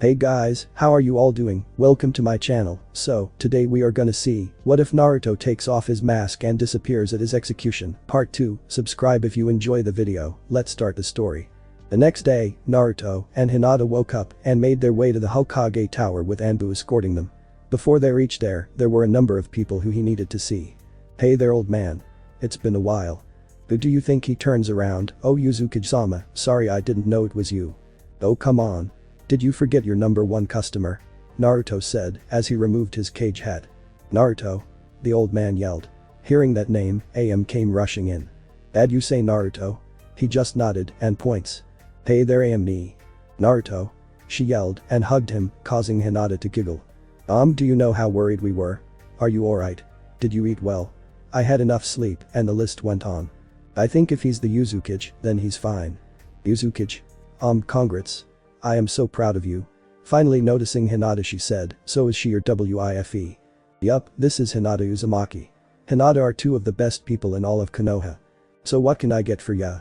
Hey guys, how are you all doing? Welcome to my channel. So, today we are gonna see, what if Naruto takes off his mask and disappears at his execution, part 2, subscribe if you enjoy the video, let's start the story. The next day, Naruto and Hinata woke up and made their way to the Hokage tower with Anbu escorting them. Before they reached there were a number of people who he needed to see. Hey there old man. It's been a while. Who do you think? He turns around. Oh Uzukage-sama, sorry I didn't know it was you. Oh come on. Did you forget your number one customer? Naruto said as he removed his cage hat. Naruto? The old man yelled. Hearing that name, AM came rushing in. Dad, you say Naruto? He just nodded and points. Hey there AM ni. Naruto? She yelled and hugged him, causing Hinata to giggle. Do you know how worried we were? Are you alright? Did you eat well? I had enough sleep, and the list went on. I think if he's the Uzukage, then he's fine. Uzukage? Congrats. I am so proud of you. Finally noticing Hinata, she said, so is she your wife? Yup, this is Hinata Uzumaki. Hinata are two of the best people in all of Konoha. So what can I get for ya?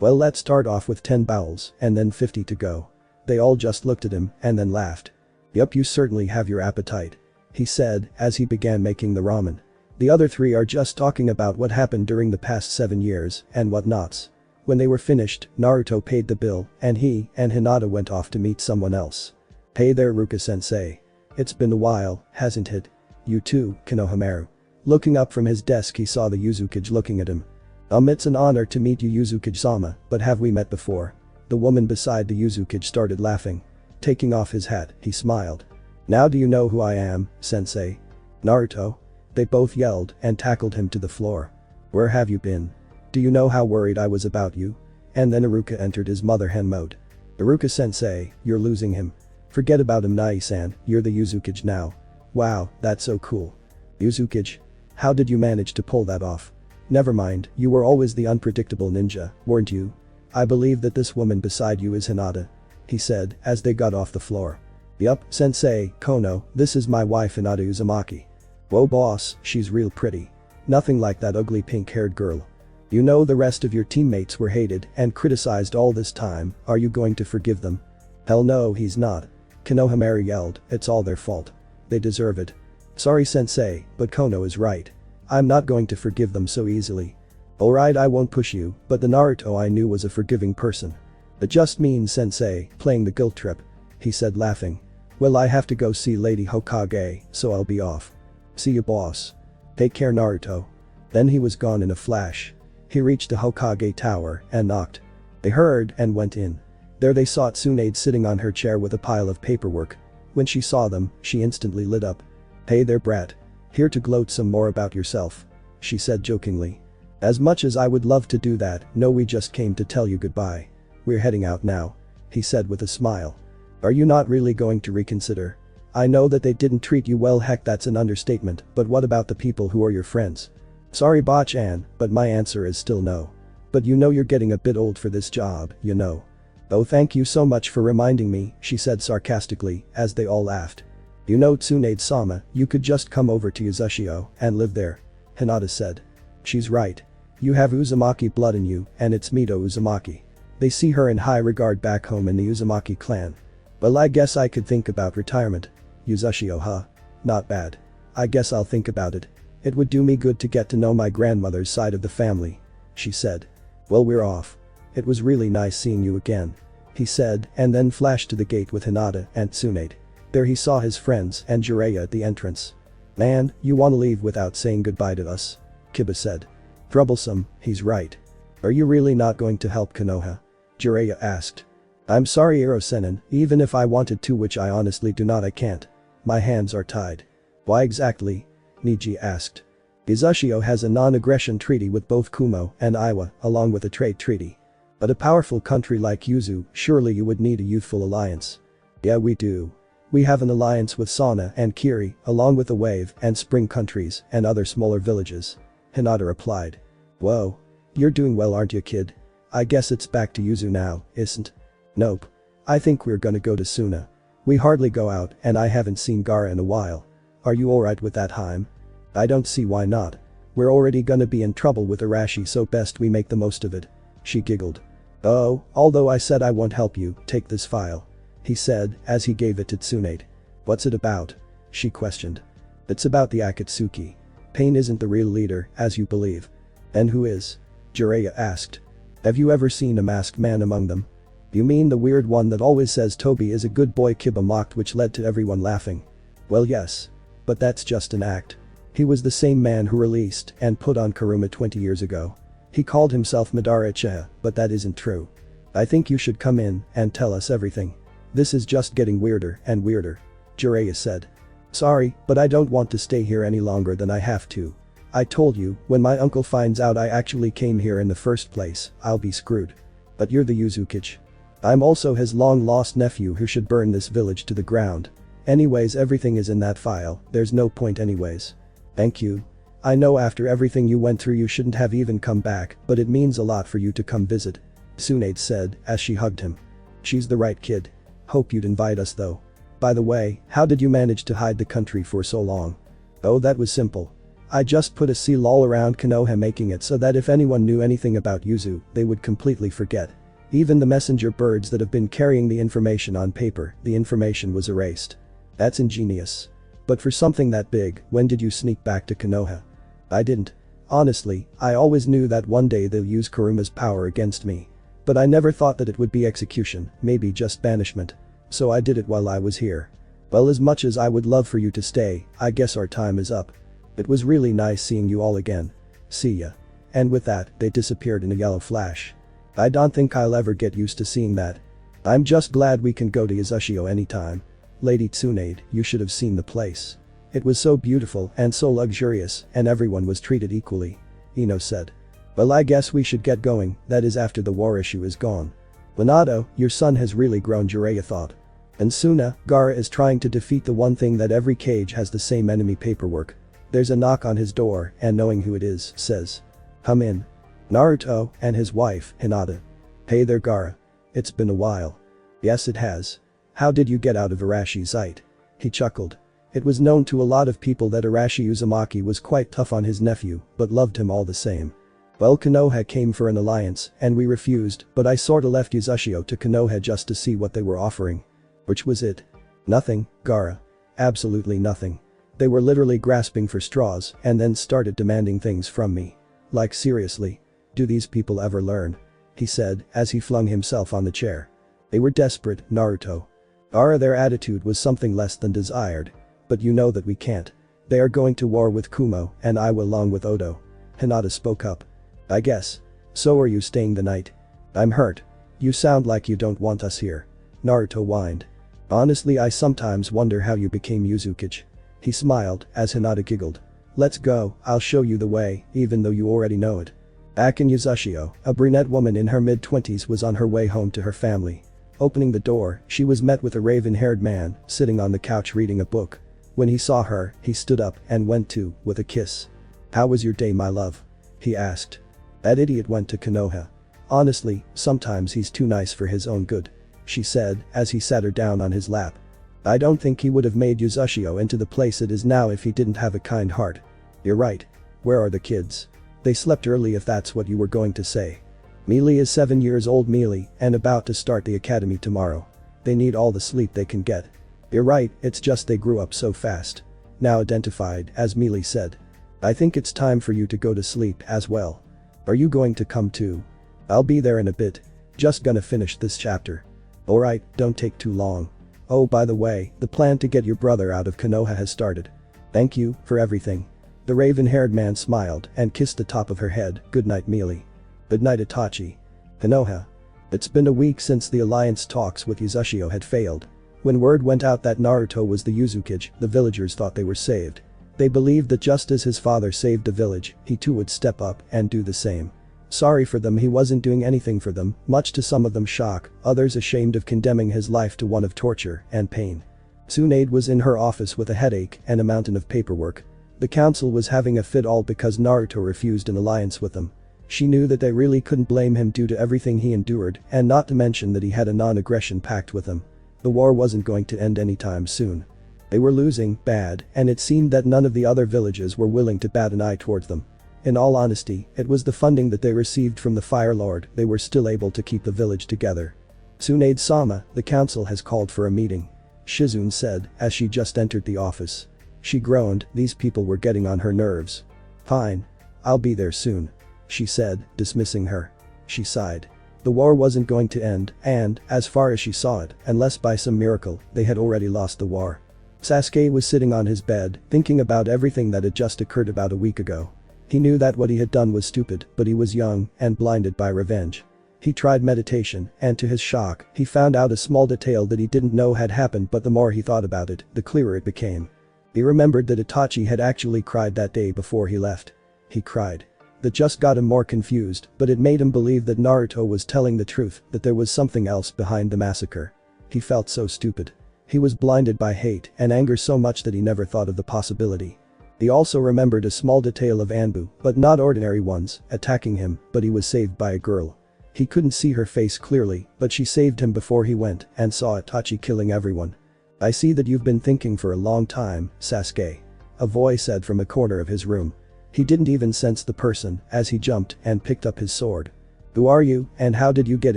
Well, let's start off with 10 bowls and then 50 to go. They all just looked at him and then laughed. Yup, you certainly have your appetite. He said as he began making the ramen. The other three are just talking about what happened during the past 7 years and whatnots. When they were finished, Naruto paid the bill and he and Hinata went off to meet someone else. Hey there Ruka-sensei. It's been a while, hasn't it? You too, Konohamaru. Looking up from his desk he saw the Uzukage looking at him. It's an honor to meet you Uzukage-sama, but have we met before? The woman beside the Uzukage started laughing. Taking off his hat, he smiled. Now do you know who I am, sensei? Naruto? They both yelled and tackled him to the floor. Where have you been? Do you know how worried I was about you? And then Iruka entered his mother hen mode. Iruka-sensei, you're losing him. Forget about him Nai-san, you're the Uzukage now. Wow, that's so cool. Uzukage? How did you manage to pull that off? Never mind, you were always the unpredictable ninja, weren't you? I believe that this woman beside you is Hinata. He said as they got off the floor. Yup, sensei, Kono, this is my wife Hinata Uzumaki. Whoa boss, she's real pretty. Nothing like that ugly pink-haired girl. You know the rest of your teammates were hated and criticized all this time, are you going to forgive them? Hell no he's not. Konohamaru yelled, it's all their fault. They deserve it. Sorry sensei, but Kono is right. I'm not going to forgive them so easily. Alright I won't push you, but the Naruto I knew was a forgiving person. That just means sensei, playing the guilt trip. He said laughing. Well I have to go see Lady Hokage, so I'll be off. See you boss. Take care Naruto. Then he was gone in a flash. He reached the Hokage tower and knocked. They heard and went in. There they saw Tsunade sitting on her chair with a pile of paperwork. When she saw them, she instantly lit up. Hey there brat. Here to gloat some more about yourself. She said jokingly. As much as I would love to do that, no we just came to tell you goodbye. We're heading out now. He said with a smile. Are you not really going to reconsider? I know that they didn't treat you well, heck that's an understatement, but what about the people who are your friends? Sorry Bachan, but my answer is still no. But you know you're getting a bit old for this job, you know. Oh thank you so much for reminding me, she said sarcastically as they all laughed. You know Tsunade-sama, you could just come over to Uzushio and live there. Hinata said. She's right. You have Uzumaki blood in you and it's Mito Uzumaki. They see her in high regard back home in the Uzumaki clan. Well I guess I could think about retirement. Uzushio huh? Not bad. I guess I'll think about it. It would do me good to get to know my grandmother's side of the family. She said. Well we're off. It was really nice seeing you again. He said and then flashed to the gate with Hinata and Tsunade. There he saw his friends and Jiraiya at the entrance. Man, you wanna leave without saying goodbye to us? Kiba said. Troublesome, he's right. Are you really not going to help Konoha? Jiraiya asked. I'm sorry Ero-sennin, even if I wanted to, which I honestly do not, I can't. My hands are tied. Why exactly? Niji asked. Uzushio has a non-aggression treaty with both Kumo and Iwa, along with a trade treaty. But a powerful country like Yuzu, surely you would need a youthful alliance. Yeah we do. We have an alliance with Sana and Kiri, along with the Wave and Spring countries and other smaller villages. Hinata replied. Whoa. You're doing well aren't you kid? I guess it's back to Yuzu now, isn't? Nope. I think we're gonna go to Suna. We hardly go out and I haven't seen Gaara in a while. Are you alright with that Haim? I don't see why not. We're already gonna be in trouble with Arashi, so best we make the most of it. She giggled. Oh, although I said I won't help you, take this file. he said as he gave it to Tsunade. What's it about? She questioned. It's about the Akatsuki. Pain isn't the real leader, as you believe. And who is? Jiraiya asked. Have you ever seen a masked man among them? You mean the weird one that always says Toby is a good boy, Kiba mocked, which led to everyone laughing. Well, yes. But that's just an act. He was the same man who released and put on Kuruma 20 years ago. He called himself Madara Uchiha, but that isn't true. I think you should come in and tell us everything. This is just getting weirder and weirder. Jiraiya said. Sorry, but I don't want to stay here any longer than I have to. I told you, when my uncle finds out I actually came here in the first place, I'll be screwed. But you're the Uzukage. I'm also his long-lost nephew who should burn this village to the ground. Anyways, everything is in that file, there's no point anyways. Thank you. I know after everything you went through you shouldn't have even come back, but it means a lot for you to come visit. Tsunade said as she hugged him. She's the right kid. Hope you'd invite us though. By the way, how did you manage to hide the country for so long? Oh, that was simple. I just put a seal all around Konoha, making it so that if anyone knew anything about Yuzu, they would completely forget. Even the messenger birds that have been carrying the information on paper, the information was erased. That's ingenious. But for something that big, when did you sneak back to Konoha? I didn't. Honestly, I always knew that one day they'll use Kuruma's power against me. But I never thought that it would be execution, maybe just banishment. So I did it while I was here. Well, as much as I would love for you to stay, I guess our time is up. It was really nice seeing you all again. See ya. And with that, they disappeared in a yellow flash. I don't think I'll ever get used to seeing that. I'm just glad we can go to Izushio anytime. Lady Tsunade, you should have seen the place. It was so beautiful and so luxurious, and everyone was treated equally. Ino said. Well, I guess we should get going, that is after the war issue is gone. Minato, your son has really grown, Jiraiya thought. And Suna, Gaara is trying to defeat the one thing that every cage has, the same enemy paperwork. There's a knock on his door and knowing who it is, says. Come in. Naruto and his wife, Hinata. Hey there, Gaara. It's been a while. Yes, it has. How did you get out of Arashi's sight? He chuckled. It was known to a lot of people that Arashi Uzumaki was quite tough on his nephew, but loved him all the same. Well, Konoha came for an alliance, and we refused, but I sorta left Izushio to Konoha just to see what they were offering. Which was it? Nothing, Gaara. Absolutely nothing. They were literally grasping for straws and then started demanding things from me. Like seriously. Do these people ever learn? He said as he flung himself on the chair. They were desperate, Naruto. Gaara, their attitude was something less than desired. But you know that we can't. They are going to war with Kumo, and I will along with Odo. Hinata spoke up. I guess. So are you staying the night? I'm hurt. You sound like you don't want us here. Naruto whined. Honestly, I sometimes wonder how you became Uzukage. He smiled as Hinata giggled. Let's go, I'll show you the way, even though you already know it. Back in Izushio, a brunette woman in her mid-20s was on her way home to her family. Opening the door, she was met with a raven-haired man sitting on the couch reading a book. When he saw her, he stood up and went to, with a kiss. How was your day, my love? He asked. That idiot went to Konoha. Honestly, sometimes he's too nice for his own good. She said as he sat her down on his lap. I don't think he would have made Izushio into the place it is now if he didn't have a kind heart. You're right. Where are the kids? They slept early if that's what you were going to say. Mealy is 7 years old, Mealy, and about to start the academy tomorrow. They need all the sleep they can get. You're right, it's just they grew up so fast. Now identified as Mealy said. I think it's time for you to go to sleep as well. Are you going to come too? I'll be there in a bit. Just gonna finish this chapter. Alright, don't take too long. Oh, by the way, the plan to get your brother out of Konoha has started. Thank you for everything. The raven-haired man smiled and kissed the top of her head. Good night, Mealy. Good night, Itachi. Konoha. It's been a week since the alliance talks with Izushio had failed. When word went out that Naruto was the Uzukage, the villagers thought they were saved. They believed that just as his father saved the village, he too would step up and do the same. Sorry for them, he wasn't doing anything for them, much to some of them's shock, others ashamed of condemning his life to one of torture and pain. Tsunade was in her office with a headache and a mountain of paperwork. The council was having a fit all because Naruto refused an alliance with them. She knew that they really couldn't blame him due to everything he endured, and not to mention that he had a non-aggression pact with them. The war wasn't going to end anytime soon. They were losing bad, and it seemed that none of the other villages were willing to bat an eye towards them. In all honesty, it was the funding that they received from the Fire Lord they were still able to keep the village together. Tsunade-sama, the council has called for a meeting. Shizune said as she just entered the office. She groaned, these people were getting on her nerves. Fine. I'll be there soon. She said, dismissing her. She sighed. The war wasn't going to end, and, as far as she saw it, unless by some miracle, they had already lost the war. Sasuke was sitting on his bed, thinking about everything that had just occurred about a week ago. He knew that what he had done was stupid, but he was young and blinded by revenge. He tried meditation, and to his shock, he found out a small detail that he didn't know had happened, but the more he thought about it, the clearer it became. He remembered that Itachi had actually cried that day before he left. He cried. That just got him more confused, but it made him believe that Naruto was telling the truth, that there was something else behind the massacre. He felt so stupid. He was blinded by hate and anger so much that he never thought of the possibility. He also remembered a small detail of Anbu, but not ordinary ones, attacking him, but he was saved by a girl. He couldn't see her face clearly, but she saved him before he went and saw Itachi killing everyone. I see that you've been thinking for a long time, Sasuke. A voice said from a corner of his room. He didn't even sense the person as he jumped and picked up his sword. Who are you and how did you get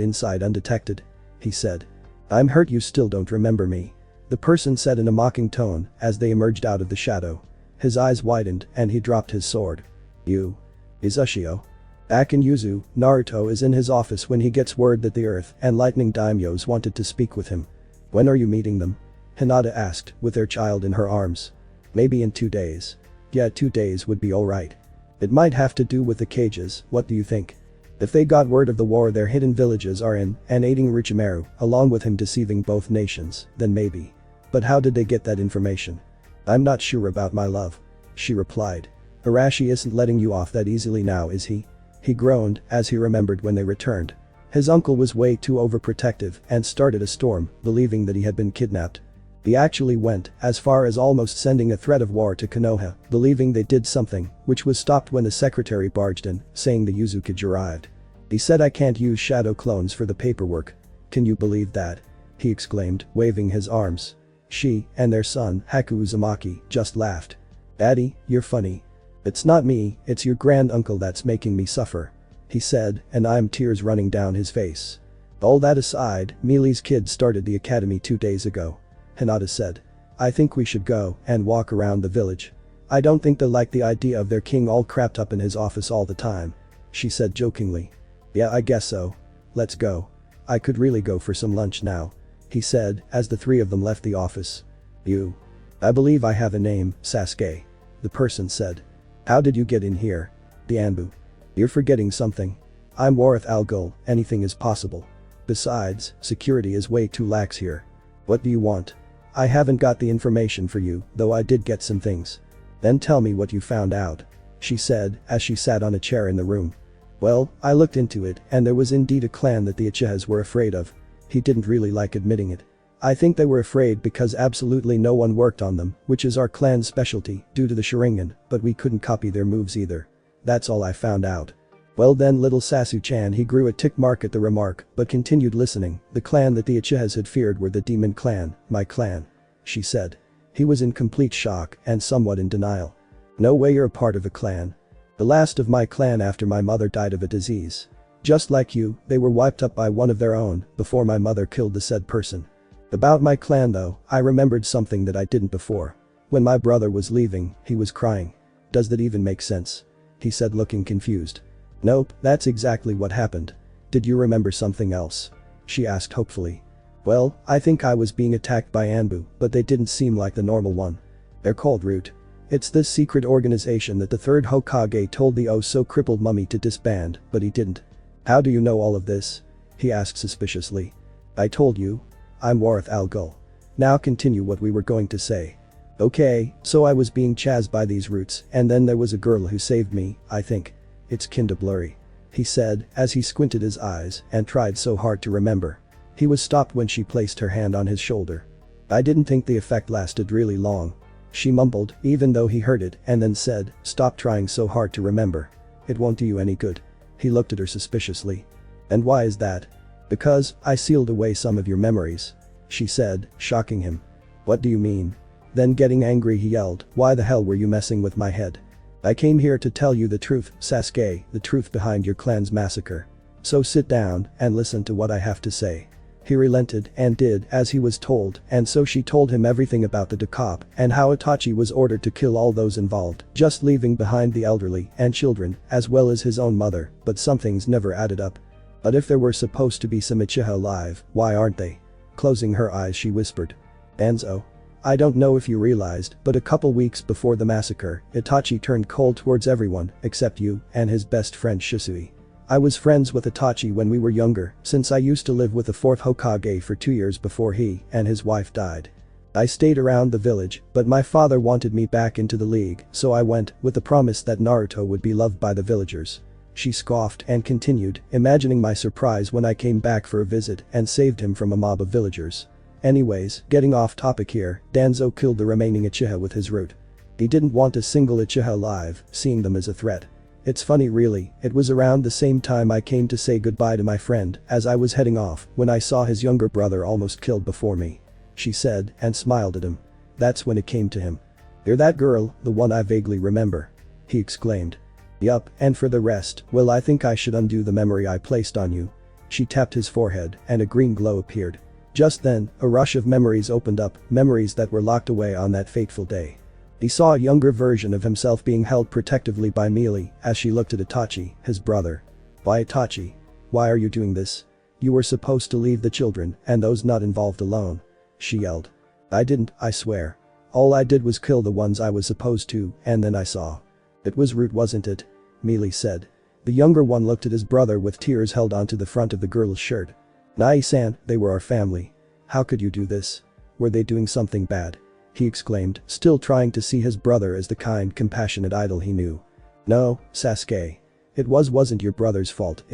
inside undetected? He said. I'm hurt you still don't remember me. The person said in a mocking tone as they emerged out of the shadow. His eyes widened and he dropped his sword. You. Izushio. Back in Yuzu, Naruto is in his office when he gets word that the Earth and Lightning Daimyos wanted to speak with him. When are you meeting them? Hinata asked with their child in her arms. Maybe in 2 days. Yeah, 2 days would be alright. It might have to do with the cages, what do you think? If they got word of the war their hidden villages are in and aiding Orochimaru, along with him deceiving both nations, then maybe. But how did they get that information? I'm not sure about my love. She replied. Arashi isn't letting you off that easily now, is he? He groaned as he remembered when they returned. His uncle was way too overprotective and started a storm, believing that he had been kidnapped. He actually went as far as almost sending a threat of war to Konoha, believing they did something, which was stopped when the secretary barged in, saying the Uzukage arrived. He said I can't use shadow clones for the paperwork. Can you believe that? He exclaimed, waving his arms. She and their son, Haku Uzumaki, just laughed. Daddy, you're funny. It's not me, it's your grand-uncle that's making me suffer. He said, and I'm tears running down his face. All that aside, Mealy's kid started the academy 2 days ago. Hinata said. I think we should go and walk around the village. I don't think they like the idea of their king all crapped up in his office all the time. She said jokingly. Yeah, I guess so. Let's go. I could really go for some lunch now. He said as the three of them left the office. You. I believe I have a name, Sasuke. The person said. How did you get in here? The Anbu. You're forgetting something. I'm Warith Al Ghul, anything is possible. Besides, security is way too lax here. What do you want? I haven't got the information for you, though I did get some things. Then tell me what you found out. She said as she sat on a chair in the room. Well, I looked into it and there was indeed a clan that the Uchihas were afraid of. He didn't really like admitting it. I think they were afraid because absolutely no one worked on them, which is our clan's specialty, due to the Sharingan, but we couldn't copy their moves either. That's all I found out. Well then little Sasu-chan he grew a tick mark at the remark, but continued listening. The clan that the Uchihas had feared were the Demon Clan, my clan. She said. He was in complete shock and somewhat in denial. No way you're a part of a clan. The last of my clan after my mother died of a disease. Just like you, they were wiped up by one of their own, before my mother killed the said person. About my clan though, I remembered something that I didn't before. When my brother was leaving, he was crying. Does that even make sense? He said looking confused. Nope, that's exactly what happened. Did you remember something else? She asked hopefully. Well, I think I was being attacked by Anbu, but they didn't seem like the normal one. They're called Root. It's this secret organization that the third Hokage told the oh-so-crippled mummy to disband, but he didn't. How do you know all of this? He asked suspiciously. I told you. I'm Warith Al Ghul. Now continue what we were going to say. Okay, so I was being chased by these Roots, and then there was a girl who saved me, I think. It's kinda blurry. He said as he squinted his eyes and tried so hard to remember. He was stopped when she placed her hand on his shoulder. I didn't think the effect lasted really long. She mumbled, even though he heard it, and then said, stop trying so hard to remember. It won't do you any good. He looked at her suspiciously. And why is that? Because I sealed away some of your memories. She said, shocking him. What do you mean? Then getting angry he yelled, why the hell were you messing with my head? I came here to tell you the truth, Sasuke, the truth behind your clan's massacre. So sit down and listen to what I have to say. He relented and did as he was told, and so she told him everything about the decop and how Itachi was ordered to kill all those involved, just leaving behind the elderly and children, as well as his own mother, but some things never added up. But if there were supposed to be some Uchiha alive, why aren't they? Closing her eyes she whispered. Danzo. I don't know if you realized, but a couple weeks before the massacre, Itachi turned cold towards everyone except you and his best friend Shisui. I was friends with Itachi when we were younger, since I used to live with the 4th Hokage for 2 years before he and his wife died. I stayed around the village, but my father wanted me back into the league, so I went, with the promise that Naruto would be loved by the villagers. She scoffed and continued, imagining my surprise when I came back for a visit and saved him from a mob of villagers. Anyways, getting off topic here, Danzo killed the remaining Uchiha with his root. He didn't want a single Uchiha alive, seeing them as a threat. It's funny really, it was around the same time I came to say goodbye to my friend as I was heading off when I saw his younger brother almost killed before me. She said and smiled at him. That's when it came to him. You're that girl, the one I vaguely remember. He exclaimed. Yup, and for the rest, well I think I should undo the memory I placed on you. She tapped his forehead and a green glow appeared. Just then, a rush of memories opened up, memories that were locked away on that fateful day. He saw a younger version of himself being held protectively by Mealy as she looked at Itachi, his brother. Why Itachi? Why are you doing this? You were supposed to leave the children and those not involved alone. She yelled. I didn't, I swear. All I did was kill the ones I was supposed to, and then I saw. It was rude, wasn't it? Mealy said. The younger one looked at his brother with tears held onto the front of the girl's shirt. Nai-san, they were our family. How could you do this? Were they doing something bad? He exclaimed, still trying to see his brother as the kind, compassionate idol he knew. No, Sasuke. It wasn't your brother's fault,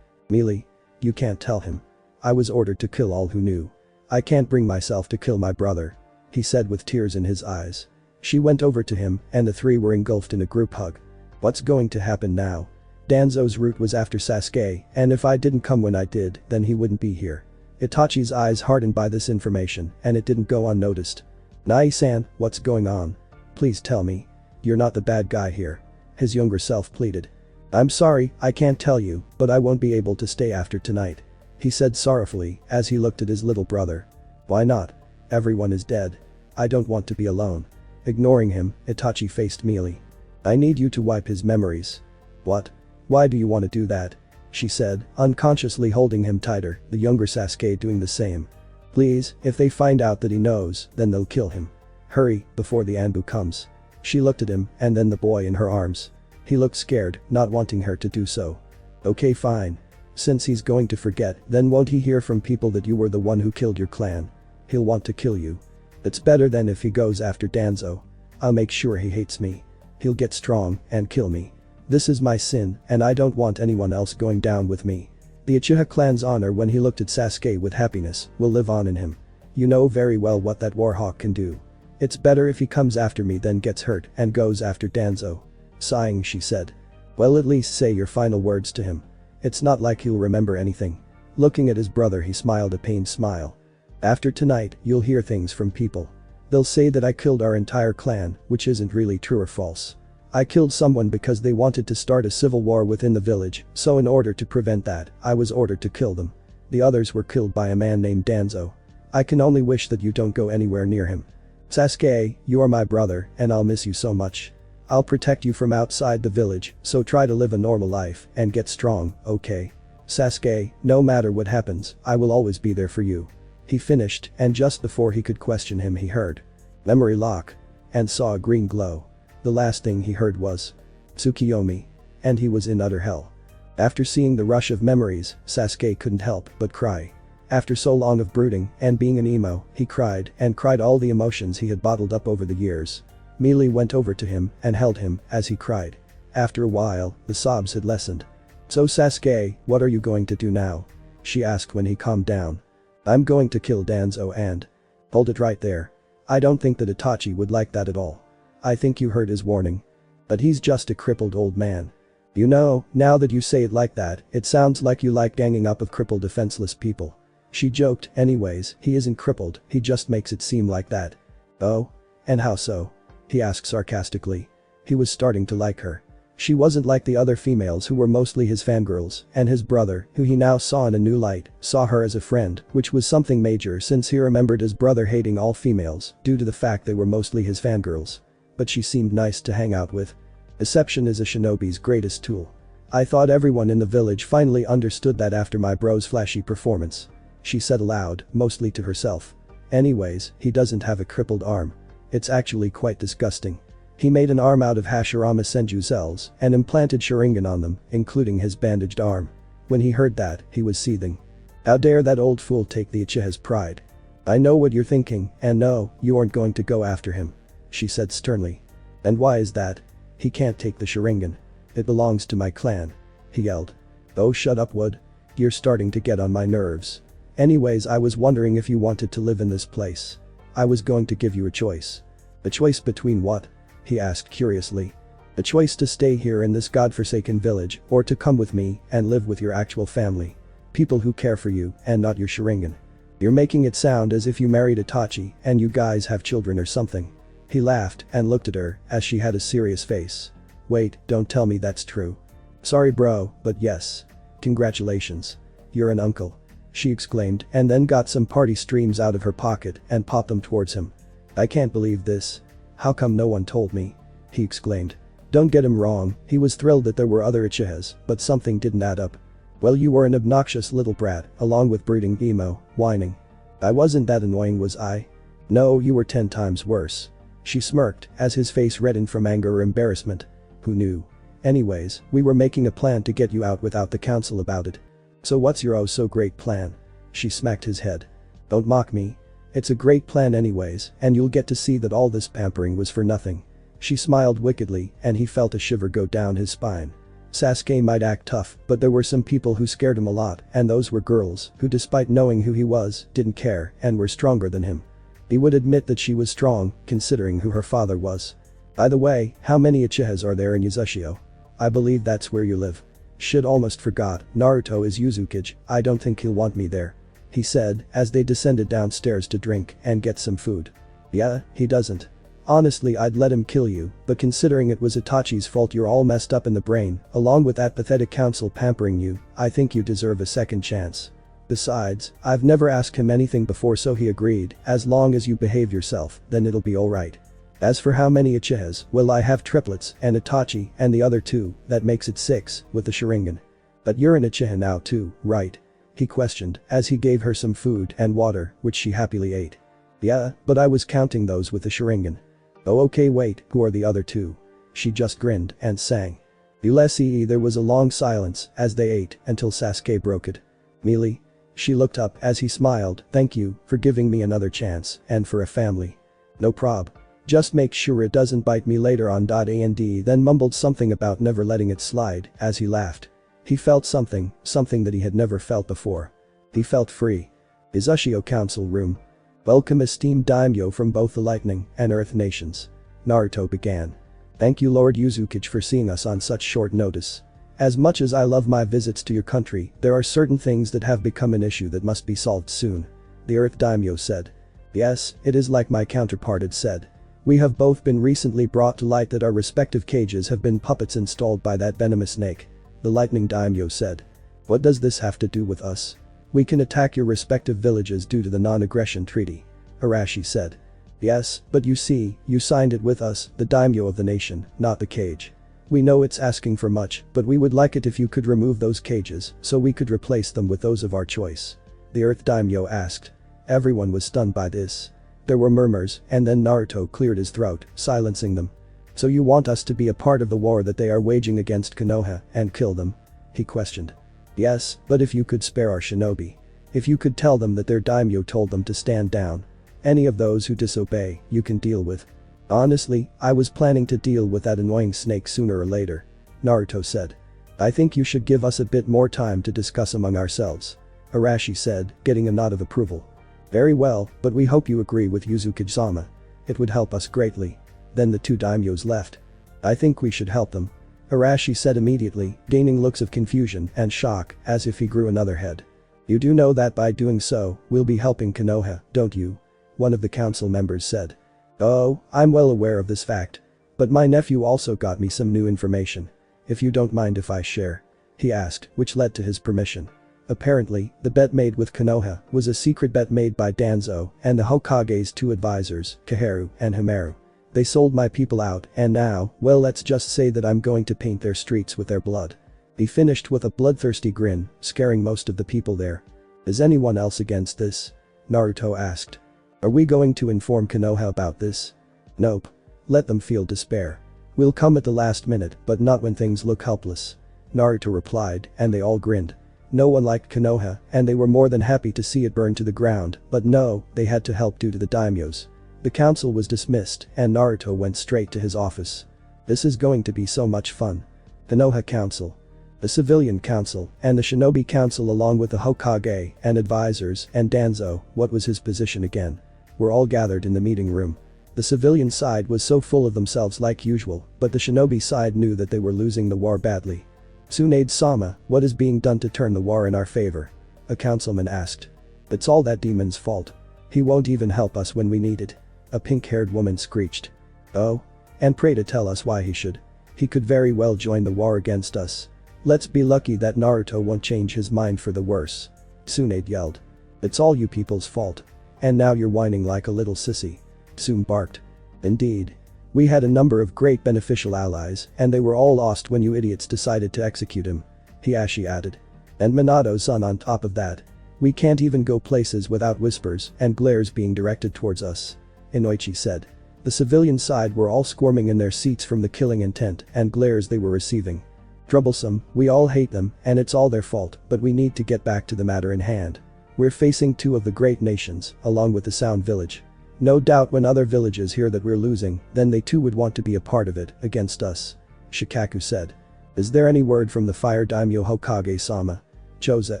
Mealy. You can't tell him. I was ordered to kill all who knew. I can't bring myself to kill my brother. He said with tears in his eyes. She went over to him and the three were engulfed in a group hug. What's going to happen now? Danzo's route was after Sasuke, and if I didn't come when I did, then he wouldn't be here. Itachi's eyes hardened by this information, and it didn't go unnoticed. Nai-san, what's going on? Please tell me. You're not the bad guy here. His younger self pleaded. I'm sorry, I can't tell you, but I won't be able to stay after tonight. He said sorrowfully as he looked at his little brother. Why not? Everyone is dead. I don't want to be alone. Ignoring him, Itachi faced Mealy. I need you to wipe his memories. What? Why do you want to do that? She said, unconsciously holding him tighter, the younger Sasuke doing the same. Please, if they find out that he knows, then they'll kill him. Hurry, before the Anbu comes. She looked at him and then the boy in her arms. He looked scared, not wanting her to do so. Okay fine. Since he's going to forget, then won't he hear from people that you were the one who killed your clan? He'll want to kill you. It's better than if he goes after Danzo. I'll make sure he hates me. He'll get strong and kill me. This is my sin and I don't want anyone else going down with me. The Uchiha clan's honor when he looked at Sasuke with happiness will live on in him. You know very well what that warhawk can do. It's better if he comes after me than gets hurt and goes after Danzo. Sighing she said. Well at least say your final words to him. It's not like he'll remember anything. Looking at his brother he smiled a pained smile. After tonight, you'll hear things from people. They'll say that I killed our entire clan, which isn't really true or false. I killed someone because they wanted to start a civil war within the village, so in order to prevent that, I was ordered to kill them. The others were killed by a man named Danzo. I can only wish that you don't go anywhere near him. Sasuke, you are my brother, and I'll miss you so much. I'll protect you from outside the village, so try to live a normal life and get strong, okay? Sasuke, no matter what happens, I will always be there for you. He finished, and just before he could question him he heard. Memory lock. And saw a green glow. The last thing he heard was Tsukiyomi. And he was in utter hell. After seeing the rush of memories, Sasuke couldn't help but cry. After so long of brooding and being an emo, he cried and cried all the emotions he had bottled up over the years. Mealy went over to him and held him as he cried. After a while, the sobs had lessened. So Sasuke, what are you going to do now? She asked when he calmed down. I'm going to kill Danzo and… Hold it right there. I don't think that Itachi would like that at all. I think you heard his warning. But he's just a crippled old man. You know, now that you say it like that, it sounds like you like ganging up with crippled defenseless people. She joked, anyways, he isn't crippled, he just makes it seem like that. Oh? And how so? He asked sarcastically. He was starting to like her. She wasn't like the other females who were mostly his fangirls, and his brother, who he now saw in a new light, saw her as a friend, which was something major since he remembered his brother hating all females due to the fact they were mostly his fangirls. But she seemed nice to hang out with. Deception is a shinobi's greatest tool. I thought everyone in the village finally understood that after my bro's flashy performance. She said aloud, mostly to herself. Anyways, he doesn't have a crippled arm. It's actually quite disgusting. He made an arm out of Hashirama Senju cells and implanted Sharingan on them, including his bandaged arm. When he heard that, he was seething. How dare that old fool take the Uchiha's pride. I know what you're thinking, and no, you aren't going to go after him. She said sternly. And why is that? He can't take the Sharingan. It belongs to my clan. He yelled. Oh, shut up, Wood. You're starting to get on my nerves. Anyways, I was wondering if you wanted to live in this place. I was going to give you a choice. A choice between what? He asked curiously. A choice to stay here in this godforsaken village or to come with me and live with your actual family. People who care for you and not your Sharingan. You're making it sound as if you married Itachi and you guys have children or something. He laughed and looked at her as she had a serious face. Wait, don't tell me that's true. Sorry bro, but yes. Congratulations. You're an uncle. She exclaimed and then got some party streams out of her pocket and popped them towards him. I can't believe this. How come no one told me? He exclaimed. Don't get him wrong, he was thrilled that there were other Uchihas, but something didn't add up. Well, you were an obnoxious little brat, along with brooding emo, whining. I wasn't that annoying, was I? No, you were 10 times worse. She smirked as his face reddened from anger or embarrassment. Who knew? Anyways, we were making a plan to get you out without the council about it. So what's your oh so great plan? She smacked his head. Don't mock me. It's a great plan anyways, and you'll get to see that all this pampering was for nothing. She smiled wickedly, and he felt a shiver go down his spine. Sasuke might act tough, but there were some people who scared him a lot, and those were girls who, despite knowing who he was, didn't care and were stronger than him. He would admit that she was strong, considering who her father was. By the way, how many Uchihas are there in Yuzushio? I believe that's where you live. Shit, almost forgot, Naruto is Yuzukage, I don't think he'll want me there. He said as they descended downstairs to drink and get some food. Yeah, he doesn't. Honestly, I'd let him kill you, but considering it was Itachi's fault you're all messed up in the brain, along with that pathetic council pampering you, I think you deserve a second chance. Besides, I've never asked him anything before, so he agreed, as long as you behave yourself, then it'll be alright. As for how many Uchihas, well, I have triplets and Itachi and the other 2, that makes it 6, with the Sharingan. But you're an Uchiha now too, right? He questioned as he gave her some food and water, which she happily ate. Yeah, but I was counting those with the Sharingan. Oh okay, wait, who are the other 2? She just grinned and sang. Ulysses. There was a long silence as they ate until Sasuke broke it. Mealy? She looked up as he smiled. Thank you for giving me another chance and for a family. No prob. Just make sure it doesn't bite me later on. And then mumbled something about never letting it slide as he laughed. He felt something that he had never felt before. He felt free. Izushio Council Room. Welcome esteemed daimyo from both the Lightning and Earth nations. Naruto began. Thank you Lord Yuzukage for seeing us on such short notice. As much as I love my visits to your country, there are certain things that have become an issue that must be solved soon. The Earth daimyo said. Yes, it is like my counterpart had said. We have both been recently brought to light that our respective cages have been puppets installed by that venomous snake. The Lightning daimyo said. What does this have to do with us? We can attack your respective villages due to the non-aggression treaty. Arashi said. Yes, but you see, you signed it with us, the daimyo of the nation, not the cage. We know it's asking for much, but we would like it if you could remove those cages so we could replace them with those of our choice. The Earth daimyo asked. Everyone was stunned by this. There were murmurs, and then Naruto cleared his throat, silencing them. So you want us to be a part of the war that they are waging against Konoha and kill them? He questioned. Yes, but if you could spare our shinobi. If you could tell them that their daimyo told them to stand down. Any of those who disobey, you can deal with. Honestly, I was planning to deal with that annoying snake sooner or later. Naruto said. I think you should give us a bit more time to discuss among ourselves. Arashi said, getting a nod of approval. Very well, but we hope you agree with Yuzukage-sama. It would help us greatly. Then the 2 daimyos left. I think we should help them. Arashi said immediately, gaining looks of confusion and shock as if he grew another head. You do know that by doing so, we'll be helping Konoha, don't you? One of the council members said. Oh, I'm well aware of this fact. But my nephew also got me some new information. if you don't mind if I share?" he asked, which led to his permission. Apparently, the bet made with Konoha was a secret bet made by Danzo and the Hokage's two advisors, Kaharu and Himaru. They sold my people out and now, well, let's just say that I'm going to paint their streets with their blood. He finished with a bloodthirsty grin, scaring most of the people there. Is anyone else against this? Naruto asked. Are we going to inform Konoha about this? Nope. Let them feel despair. We'll come at the last minute, but not when things look helpless. Naruto replied, and they all grinned. No one liked Konoha, and they were more than happy to see it burn to the ground, but no, they had to help due to the daimyos. The council was dismissed, and Naruto went straight to his office. This is going to be so much fun. Konoha Council, the Civilian Council, and the Shinobi Council along with the Hokage and advisors and Danzo, what was his position again? Were all gathered in the meeting room. The civilian side was so full of themselves like usual, but the Shinobi side knew that they were losing the war badly. Tsunade-sama, what is being done to turn the war in our favor? A councilman asked. It's all that demon's fault. He won't even help us when we need it. A pink-haired woman screeched. Oh? And pray to tell us why he should. He could very well join the war against us. Let's be lucky that Naruto won't change his mind for the worse. Tsunade yelled. It's all you people's fault. And now you're whining like a little sissy. Tsun barked. Indeed. We had a number of great beneficial allies and they were all lost when you idiots decided to execute him. Hiashi added. And Minato-san on top of that. We can't even go places without whispers and glares being directed towards us. Inoichi said. The civilian side were all squirming in their seats from the killing intent and glares they were receiving. Troublesome, we all hate them and it's all their fault, but we need to get back to the matter in hand. We're facing two of the great nations, along with the Sound Village. No doubt when other villages hear that we're losing, then they too would want to be a part of it, against us. Shikaku said. Is there any word from the Fire Daimyo Hokage-sama? Choza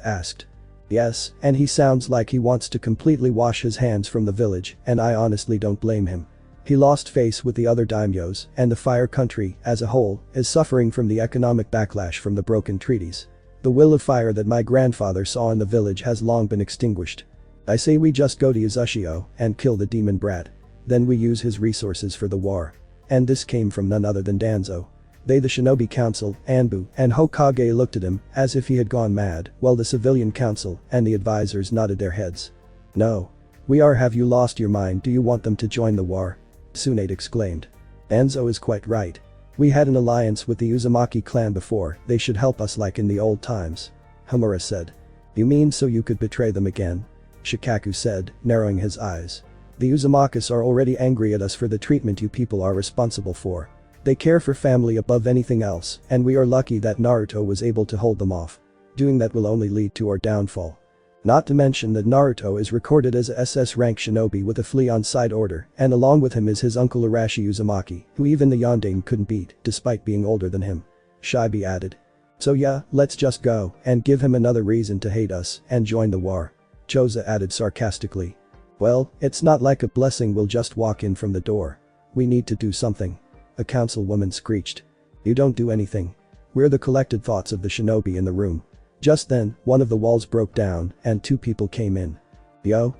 asked. Yes, and he sounds like he wants to completely wash his hands from the village, and I honestly don't blame him. He lost face with the other daimyos, and the Fire Country, as a whole, is suffering from the economic backlash from the broken treaties. The will of fire that my grandfather saw in the village has long been extinguished. I say we just go to Uzushio and kill the demon brat. Then we use his resources for the war. And this came from none other than Danzo. They, the Shinobi Council, Anbu, and Hokage looked at him as if he had gone mad, while the Civilian Council and the advisors nodded their heads. No. Have you lost your mind? Do you want them to join the war? Tsunade exclaimed. Danzo is quite right. We had an alliance with the Uzumaki clan before, they should help us like in the old times. Homura said. You mean so you could betray them again? Shikaku said, narrowing his eyes. The Uzumakas are already angry at us for the treatment you people are responsible for. They care for family above anything else, and we are lucky that Naruto was able to hold them off. Doing that will only lead to our downfall. Not to mention that Naruto is recorded as a SS rank shinobi with a flea on side order, and along with him is his uncle Arashi Uzumaki, who even the Yondaime couldn't beat, despite being older than him. Shibi added. So yeah, let's just go and give him another reason to hate us and join the war. Choza added sarcastically. Well, it's not like a blessing will just walk in from the door. We need to do something. A councilwoman screeched. You don't do anything. We're the collected thoughts of the shinobi in the room. Just then, one of the walls broke down and two people came in. Yo.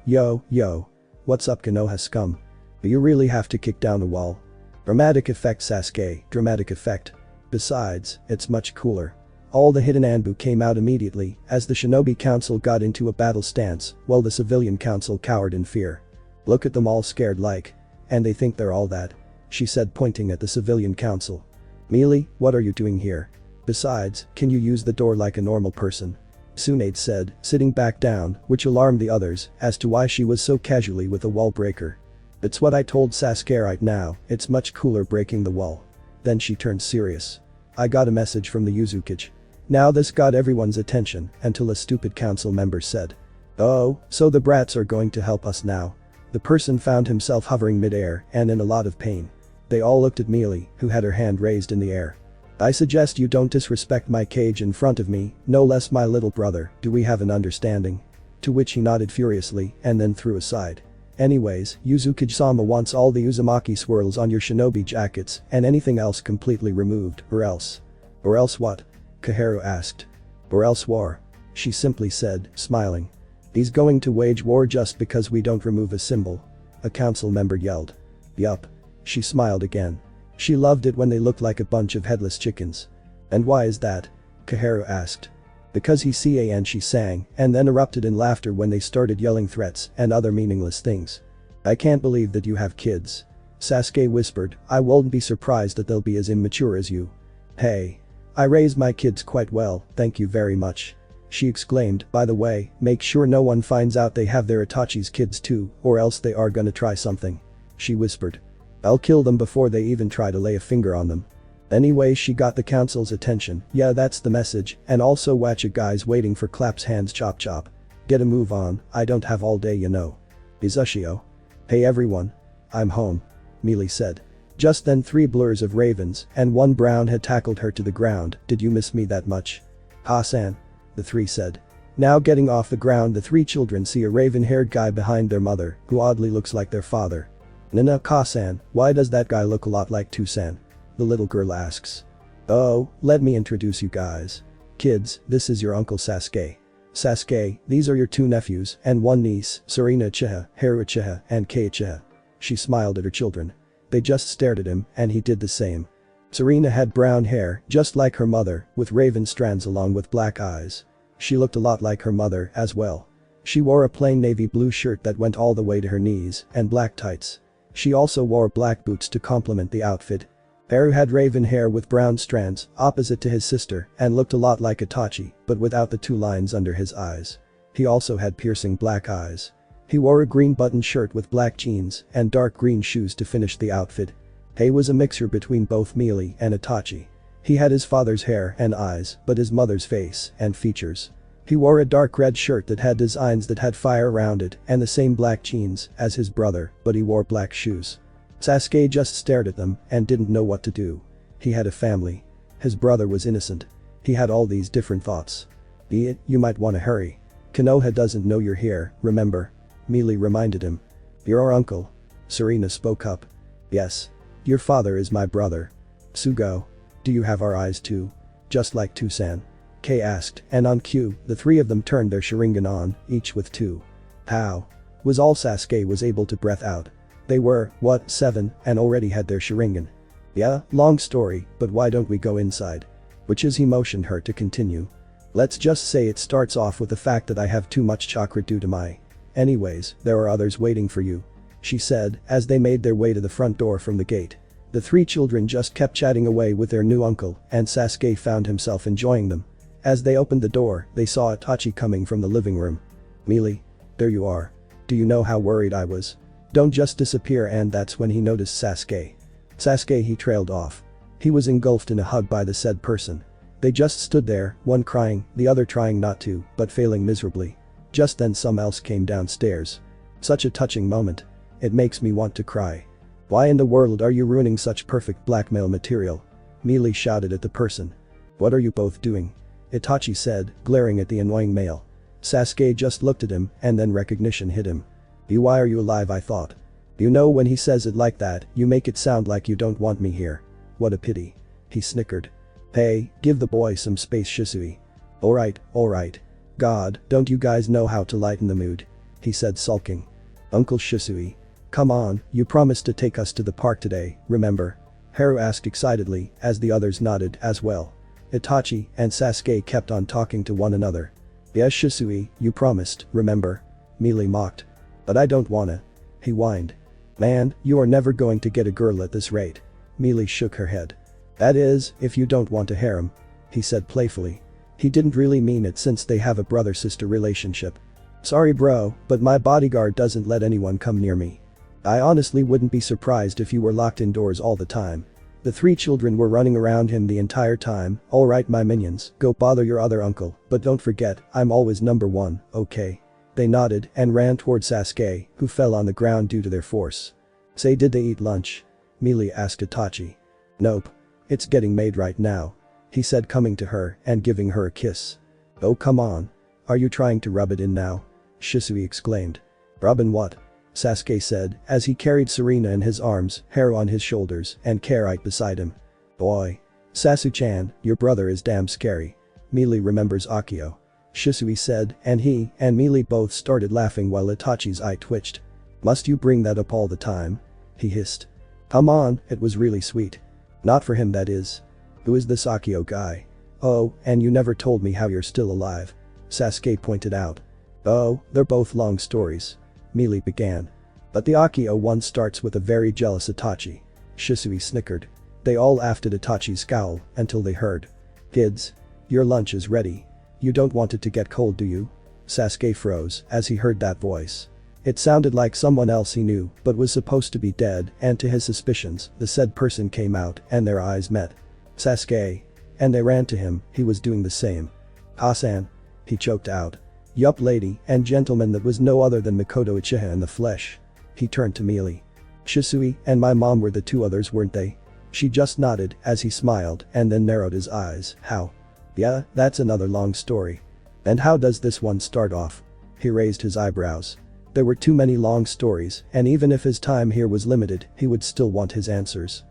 What's up Konoha scum? You really have to kick down the wall. Dramatic effect Sasuke, dramatic effect. Besides, it's much cooler. All the hidden Anbu came out immediately as the Shinobi Council got into a battle stance while the Civilian Council cowered in fear. Look at them all scared like. And they think they're all that. She said pointing at the Civilian Council. Mealy, what are you doing here? Besides, can you use the door like a normal person? Tsunade said, sitting back down, which alarmed the others as to why she was so casually with the wall breaker. It's what I told Sasuke right now, it's much cooler breaking the wall. Then she turned serious. I got a message from the Uzukage. Now this got everyone's attention until a stupid council member said. Oh, so the brats are going to help us now. The person found himself hovering mid-air and in a lot of pain. They all looked at Mealy, who had her hand raised in the air. I suggest you don't disrespect my cage in front of me, no less my little brother, do we have an understanding? To which he nodded furiously and then threw aside. Anyways, Uzukage-sama wants all the Uzumaki swirls on your shinobi jackets and anything else completely removed, or else. Or else what? Kaharu asked. Or else war. She simply said, smiling. He's going to wage war just because we don't remove a symbol. A council member yelled. Yup. She smiled again. She loved it when they looked like a bunch of headless chickens. And why is that? Kaharu asked. Because he ca and she sang, and then erupted in laughter when they started yelling threats and other meaningless things. I can't believe that you have kids. Sasuke whispered, I won't be surprised that they'll be as immature as you. Hey. I raise my kids quite well, thank you very much. She exclaimed, by the way, make sure no one finds out they have their Itachi's kids too, or else they are gonna try something. She whispered. I'll kill them before they even try to lay a finger on them. Anyway, she got the council's attention, yeah that's the message, and also watch it guys waiting for claps hands chop chop. Get a move on, I don't have all day you know. Izushio. Hey everyone. I'm home. Mealy said. Just then 3 blurs of ravens and 1 brown had tackled her to the ground, did you miss me that much? Ha-san. The 3 said. Now getting off the ground the 3 children see a raven-haired guy behind their mother, who oddly looks like their father. Nana Ka-san, why does that guy look a lot like Tu-san? The little girl asks. Oh, let me introduce you guys. Kids, this is your uncle Sasuke. Sasuke, these are your 2 nephews and 1 niece, Sarina Uchiha, Haru Uchiha, and Kei Uchiha. She smiled at her children. They just stared at him and he did the same. Sarina had brown hair, just like her mother, with raven strands along with black eyes. She looked a lot like her mother as well. She wore a plain navy blue shirt that went all the way to her knees and black tights. She also wore black boots to complement the outfit. Haru had raven hair with brown strands, opposite to his sister, and looked a lot like Itachi, but without the 2 lines under his eyes. He also had piercing black eyes. He wore a green button shirt with black jeans and dark green shoes to finish the outfit. Hei was a mixture between both Mealy and Itachi. He had his father's hair and eyes, but his mother's face and features. He wore a dark red shirt that had designs that had fire around it and the same black jeans as his brother, but he wore black shoes. Sasuke just stared at them and didn't know what to do. He had a family. His brother was innocent. He had all these different thoughts. Be it, you might wanna hurry. Konoha doesn't know you're here, remember? Mealy reminded him. You're our uncle. Sarina spoke up. Yes. Your father is my brother. Sugo. Do you have our eyes too? Just like Tu-san. Kei asked, and on cue, the 3 of them turned their Sharingan on, each with 2. How? Was all Sasuke was able to breath out. They were, 7, and already had their Sharingan. Yeah, long story, but why don't we go inside? Which is he motioned her to continue. Let's just say it starts off with the fact that I have too much chakra due to my. Anyways, there are others waiting for you. She said, as they made their way to the front door from the gate. The 3 children just kept chatting away with their new uncle, and Sasuke found himself enjoying them. As they opened the door, they saw Itachi coming from the living room. Mealy. There you are. Do you know how worried I was? Don't just disappear, and that's when he noticed Sasuke. Sasuke he trailed off. He was engulfed in a hug by the said person. They just stood there, one crying, the other trying not to, but failing miserably. Just then someone else came downstairs. Such a touching moment. It makes me want to cry. Why in the world are you ruining such perfect blackmail material? Mealy shouted at the person. What are you both doing? Itachi said, glaring at the annoying male. Sasuke just looked at him and then recognition hit him. Why are you alive, I thought. You know, when he says it like that, you make it sound like you don't want me here. What a pity. He snickered. Hey, give the boy some space, Shisui. Alright. God, don't you guys know how to lighten the mood? He said, sulking. Uncle Shisui. Come on, you promised to take us to the park today, remember? Haru asked excitedly, as the others nodded as well. Itachi and Sasuke kept on talking to one another. Yes Shisui, you promised, remember? Mealy mocked. But I don't wanna. He whined. Man, you are never going to get a girl at this rate. Mealy shook her head. That is, if you don't want a harem. He said playfully. He didn't really mean it since they have a brother-sister relationship. Sorry bro, but my bodyguard doesn't let anyone come near me. I honestly wouldn't be surprised if you were locked indoors all the time. The 3 children were running around him the entire time. Alright my minions, go bother your other uncle, but don't forget, I'm always number 1, okay? They nodded and ran toward Sasuke, who fell on the ground due to their force. Say, did they eat lunch? Mealy asked Itachi. Nope. It's getting made right now. He said, coming to her and giving her a kiss. Oh come on. Are you trying to rub it in now? Shisui exclaimed. Rubbin' what? Sasuke said as he carried Sarina in his arms, Haru on his shoulders, and Karite beside him. Boy. Sasu-chan, your brother is damn scary. Mealy remembers Akio. Shisui said, and he and Mealy both started laughing while Itachi's eye twitched. Must you bring that up all the time? He hissed. Come on, it was really sweet. Not for him that is. Who is this Akio guy? Oh, and you never told me how you're still alive. Sasuke pointed out. Oh, they're both long stories. Mealy began. But the Akio one starts with a very jealous Itachi. Shisui snickered. They all laughed at Itachi's scowl until they heard. Kids. Your lunch is ready. You don't want it to get cold, do you? Sasuke froze as he heard that voice. It sounded like someone else he knew but was supposed to be dead, and to his suspicions, the said person came out and their eyes met. Sasuke. And they ran to him, he was doing the same. Hasan. He choked out. Yup, lady and gentleman, that was no other than Mikoto Uchiha in the flesh. He turned to Mealy. Shisui and my mom were the two others, weren't they? She just nodded as he smiled and then narrowed his eyes. How? Yeah, that's another long story. And how does this one start off? He raised his eyebrows. There were too many long stories, and even if his time here was limited, he would still want his answers.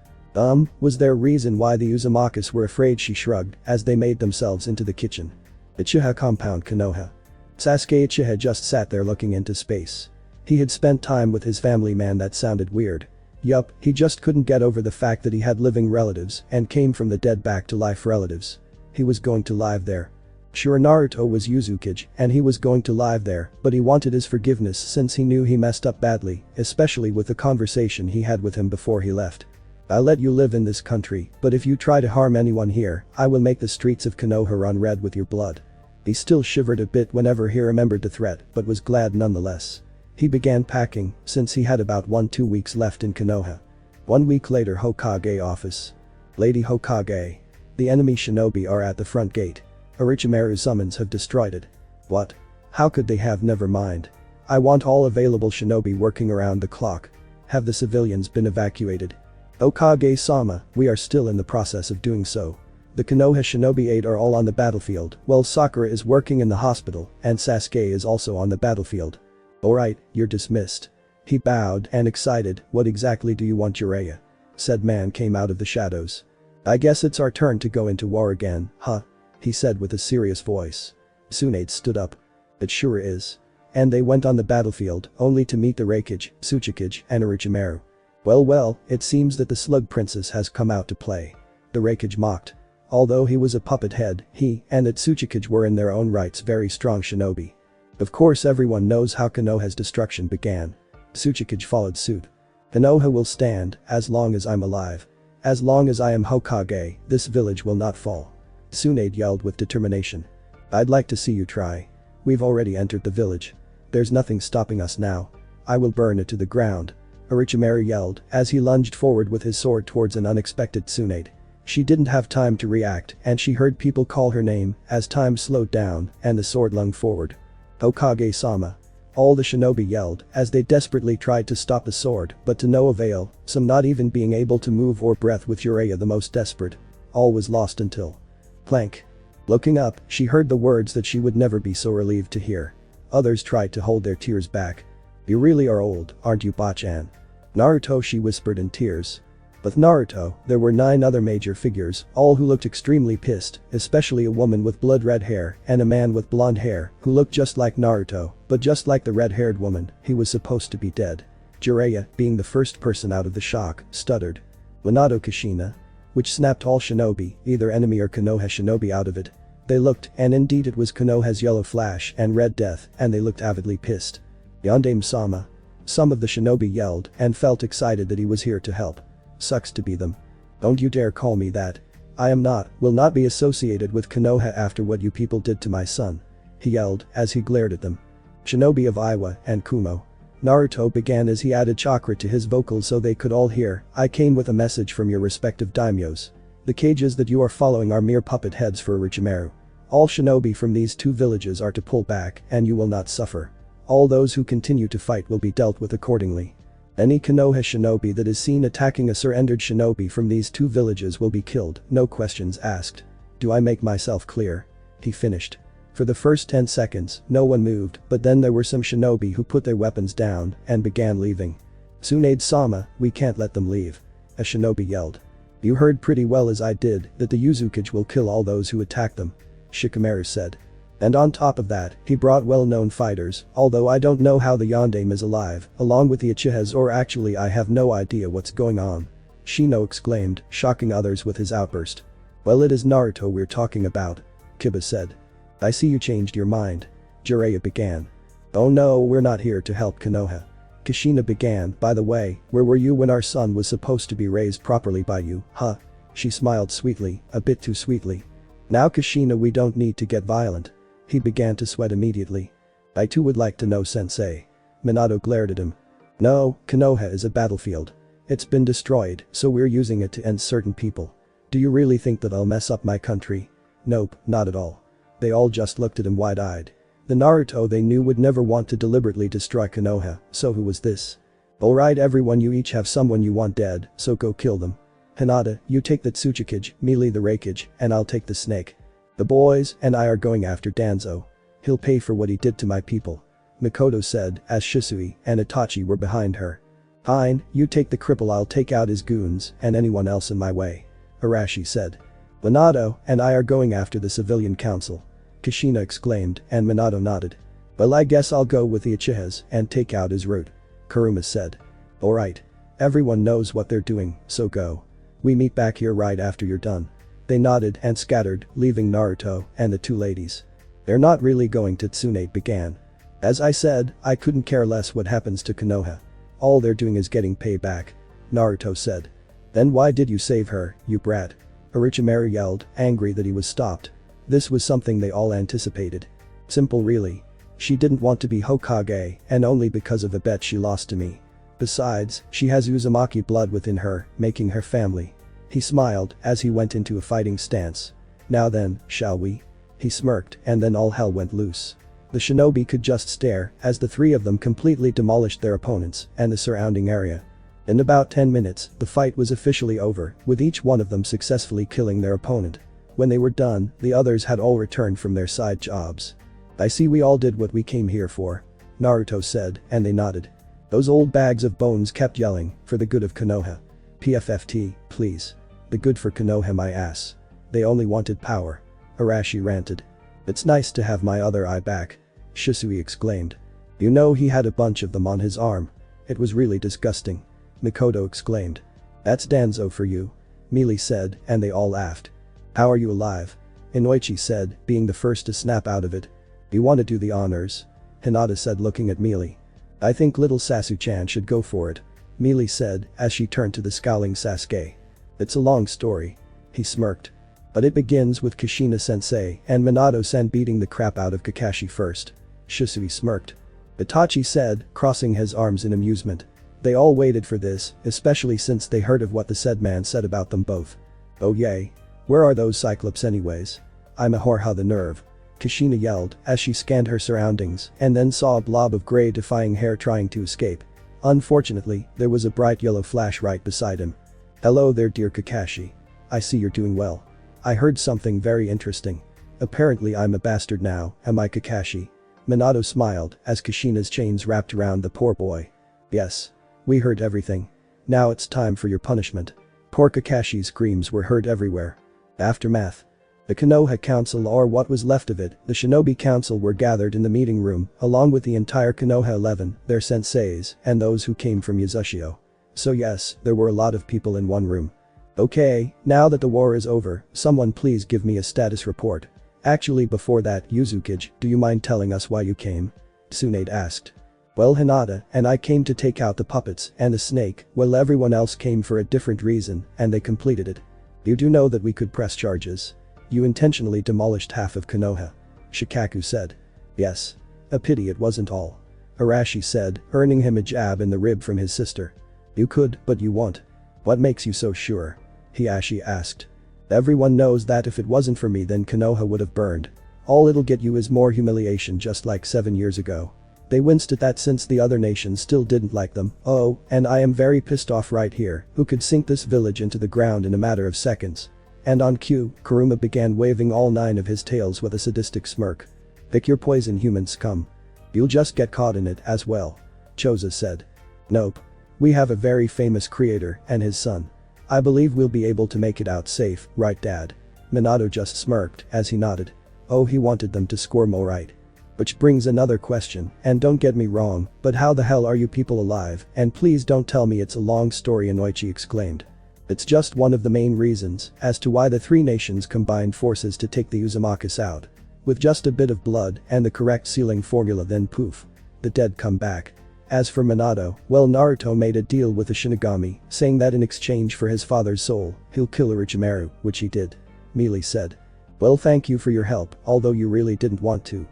Was there a reason why the Uzumakas were afraid? She shrugged as they made themselves into the kitchen. Uchiha compound Konoha. Sasuke Uchiha just sat there looking into space. He had spent time with his family, man, that sounded weird. Yup, he just couldn't get over the fact that he had living relatives and came from the dead back to life relatives. He was going to live there. Sure, Naruto was Uzukage and he was going to live there, but he wanted his forgiveness since he knew he messed up badly, especially with the conversation he had with him before he left. I'll let you live in this country, but if you try to harm anyone here, I will make the streets of Konoha run red with your blood. He still shivered a bit whenever he remembered the threat, but was glad nonetheless. He began packing, since he had about 1-2 weeks left in Konoha. 1 week later, Hokage office. Lady Hokage. The enemy shinobi are at the front gate. Orochimaru's summons have destroyed it. What? How could they have? Never mind. I want all available shinobi working around the clock. Have the civilians been evacuated? Okage-sama, we are still in the process of doing so. The Konoha Shinobi 8 are all on the battlefield, while Sakura is working in the hospital, and Sasuke is also on the battlefield. Alright, you're dismissed. He bowed and excited. What exactly do you want, Jiraiya? Said man came out of the shadows. I guess it's our turn to go into war again, huh? He said with a serious voice. Tsunade stood up. It sure is. And they went on the battlefield, only to meet the Raikage, Tsuchikage, and Orochimaru. Well, it seems that the Slug Princess has come out to play. The Raikage mocked. Although he was a puppet head, he and the Tsuchikage were in their own rights very strong shinobi. Of course, everyone knows how Konoha's destruction began. Tsuchikage followed suit. Konoha will stand as long as I'm alive. As long as I am Hokage, this village will not fall. Tsunade yelled with determination. I'd like to see you try. We've already entered the village. There's nothing stopping us now. I will burn it to the ground. Orochimaru yelled as he lunged forward with his sword towards an unexpected Tsunade. She didn't have time to react and she heard people call her name as time slowed down and the sword lunged forward. Hokage-sama. All the shinobi yelled as they desperately tried to stop the sword, but to no avail, some not even being able to move or breath, with Jiraiya the most desperate. All was lost until… Plank. Looking up, she heard the words that she would never be so relieved to hear. Others tried to hold their tears back. You really are old, aren't you, Bachan? Naruto, she whispered in tears. With Naruto, there were 9 other major figures, all who looked extremely pissed, especially a woman with blood-red hair and a man with blonde hair who looked just like Naruto, but just like the red-haired woman, he was supposed to be dead. Jiraiya, being the first person out of the shock, stuttered. Minato Kushina? Which snapped all shinobi, either enemy or Konoha shinobi, out of it. They looked, and indeed it was Konoha's Yellow Flash and Red Death, and they looked avidly pissed. Yondaime-sama. Some of the shinobi yelled and felt excited that he was here to help. Sucks to be them. Don't you dare call me that. I am not, will not be associated with Konoha after what you people did to my son. He yelled as he glared at them. Shinobi of Iwa and Kumo. Naruto began as he added chakra to his vocals so they could all hear. I came with a message from your respective daimyos. The cages that you are following are mere puppet heads for Orochimaru. All shinobi from these 2 villages are to pull back and you will not suffer. All those who continue to fight will be dealt with accordingly. Any Konoha shinobi that is seen attacking a surrendered shinobi from these 2 villages will be killed, no questions asked. Do I make myself clear? He finished. For the first 10 seconds, no one moved, but then there were some shinobi who put their weapons down and began leaving. Tsunade-sama, we can't let them leave. A shinobi yelled. You heard pretty well as I did that the Uzukage will kill all those who attack them. Shikamaru said. And on top of that, he brought well-known fighters, although I don't know how the Yondaime is alive, along with the Uchihas, or actually I have no idea what's going on. Shino exclaimed, shocking others with his outburst. Well, it is Naruto we're talking about, Kiba said. I see you changed your mind. Jiraiya began. Oh no, we're not here to help Konoha. Kushina began. By the way, where were you when our son was supposed to be raised properly by you, huh? She smiled sweetly, a bit too sweetly. Now Kushina, we don't need to get violent. He began to sweat immediately. I too would like to know, sensei. Minato glared at him. No, Konoha is a battlefield. It's been destroyed, so we're using it to end certain people. Do you really think that I'll mess up my country? Nope, not at all. They all just looked at him wide-eyed. The Naruto they knew would never want to deliberately destroy Konoha, so who was this? Alright everyone, you each have someone you want dead, so go kill them. Hinata, you take the Tsuchikage, Melee the Reikage, and I'll take the snake. The boys and I are going after Danzo. He'll pay for what he did to my people. Mikoto said, as Shisui and Itachi were behind her. Fine, you take the cripple, I'll take out his goons and anyone else in my way. Arashi said. Minato and I are going after the civilian council. Kushina exclaimed, and Minato nodded. Well, I guess I'll go with the Uchihas and take out his root. Kuruma said. Alright. Everyone knows what they're doing, so go. We meet back here right after you're done. They nodded and scattered, leaving Naruto and the two ladies. They're not really going to. Tsunade began. As I said, I couldn't care less what happens to Konoha. All they're doing is getting payback. Naruto said. Then why did you save her, you brat? Orochimaru yelled, angry that he was stopped. This was something they all anticipated. Simple really. She didn't want to be Hokage, and only because of a bet she lost to me. Besides, she has Uzumaki blood within her, making her family. He smiled as he went into a fighting stance. Now then, shall we? He smirked, and then all hell went loose. The shinobi could just stare as the three of them completely demolished their opponents and the surrounding area. In about 10 minutes, the fight was officially over, with each one of them successfully killing their opponent. When they were done, the others had all returned from their side jobs. I see we all did what we came here for, Naruto said, and they nodded. Those old bags of bones kept yelling, for the good of Konoha. PFFT, please. The good for Konoha, my ass. They only wanted power. Arashi ranted. It's nice to have my other eye back. Shisui exclaimed. You know he had a bunch of them on his arm. It was really disgusting. Mikoto exclaimed. That's Danzo for you. Melee said, and they all laughed. How are you alive? Inoichi said, being the first to snap out of it. You want to do the honors? Hinata said, looking at Melee. I think little Sasu-chan should go for it. Melee said, as she turned to the scowling Sasuke. It's a long story. He smirked. But it begins with Kushina-sensei and Minato-sen beating the crap out of Kakashi first. Shisui smirked. Itachi said, crossing his arms in amusement. They all waited for this, especially since they heard of what the said man said about them both. Oh yay. Where are those Cyclops anyways? I'm a whore, how the nerve. Kushina yelled as she scanned her surroundings and then saw a blob of grey defying hair trying to escape. Unfortunately, there was a bright yellow flash right beside him. Hello there, dear Kakashi. I see you're doing well. I heard something very interesting. Apparently I'm a bastard now, am I, Kakashi? Minato smiled as Kushina's chains wrapped around the poor boy. Yes. We heard everything. Now it's time for your punishment. Poor Kakashi's screams were heard everywhere. Aftermath. The Konoha Council, or what was left of it, the Shinobi Council, were gathered in the meeting room, along with the entire Konoha 11, their senseis, and those who came from Yuzushio. So yes, there were a lot of people in one room. Okay, now that the war is over, someone please give me a status report. Actually, before that, Uzukage, do you mind telling us why you came? Tsunade asked. Well, Hinata and I came to take out the puppets and the snake, while everyone else came for a different reason, and they completed it. You do know that we could press charges. You intentionally demolished half of Konoha. Shikaku said. Yes. A pity it wasn't all. Arashi said, earning him a jab in the rib from his sister. You could, but you won't. What makes you so sure? Hiashi asked. Everyone knows that if it wasn't for me then Konoha would have burned. All it'll get you is more humiliation, just like 7 years ago. They winced at that since the other nations still didn't like them. Oh, and I am very pissed off right here, who could sink this village into the ground in a matter of seconds. And on cue, Kuruma began waving all 9 of his tails with a sadistic smirk. Pick your poison, human scum. You'll just get caught in it as well. Choza said. Nope. We have a very famous creator and his son. I believe we'll be able to make it out safe, right Dad? Minato just smirked as he nodded. Oh, he wanted them to squirm alright. Which brings another question, and don't get me wrong, but how the hell are you people alive, and please don't tell me it's a long story, Inoichi exclaimed. It's just one of the main reasons as to why the three nations combined forces to take the Uzumakas out. With just a bit of blood and the correct sealing formula, then poof. The dead come back. As for Minato, well, Naruto made a deal with the Shinigami, saying that in exchange for his father's soul, he'll kill Orochimaru, which he did. Mealy said. Well, thank you for your help, although you really didn't want to.